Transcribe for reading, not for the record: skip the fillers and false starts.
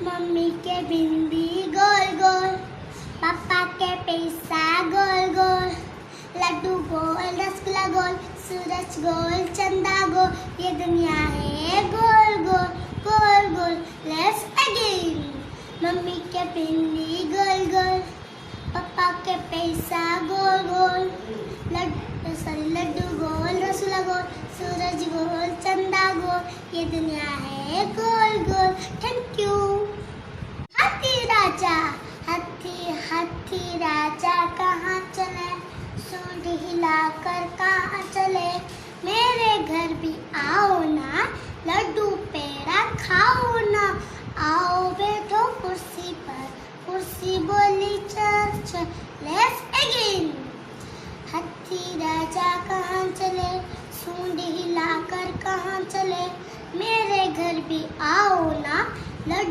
Mummy के भिंडी गोल गोल, पापा के पैसा गोल गोल, लड्डू गोल रसगुल्ला गोल, सूरज गोल चंदा गोल, ये दुनिया है गोल गोल गोल गोल। Let's again. मम्मी के भिंडी गोल गोल, पापा के पैसा गोल गोल, लड्डू गोल रसगुल्ला गोल, सूरज गोल चंदा गोल, ये दुनिया है गोल गोल। Thank you. हाथी राजा, हाथी हाथी राजा कहाँ चले, सूंड हिलाकर कहाँ चले, मेरे घर भी आओ ना, लड्डू पेड़ा खाओ ना, आओ बैठो कुर्सी पर, कुर्सी बोली चल चल। Let's again. हाथी राजा कहाँ चले, सूंड हिलाकर कहाँ चले, मेरे घर भी आओ ना, लड्डू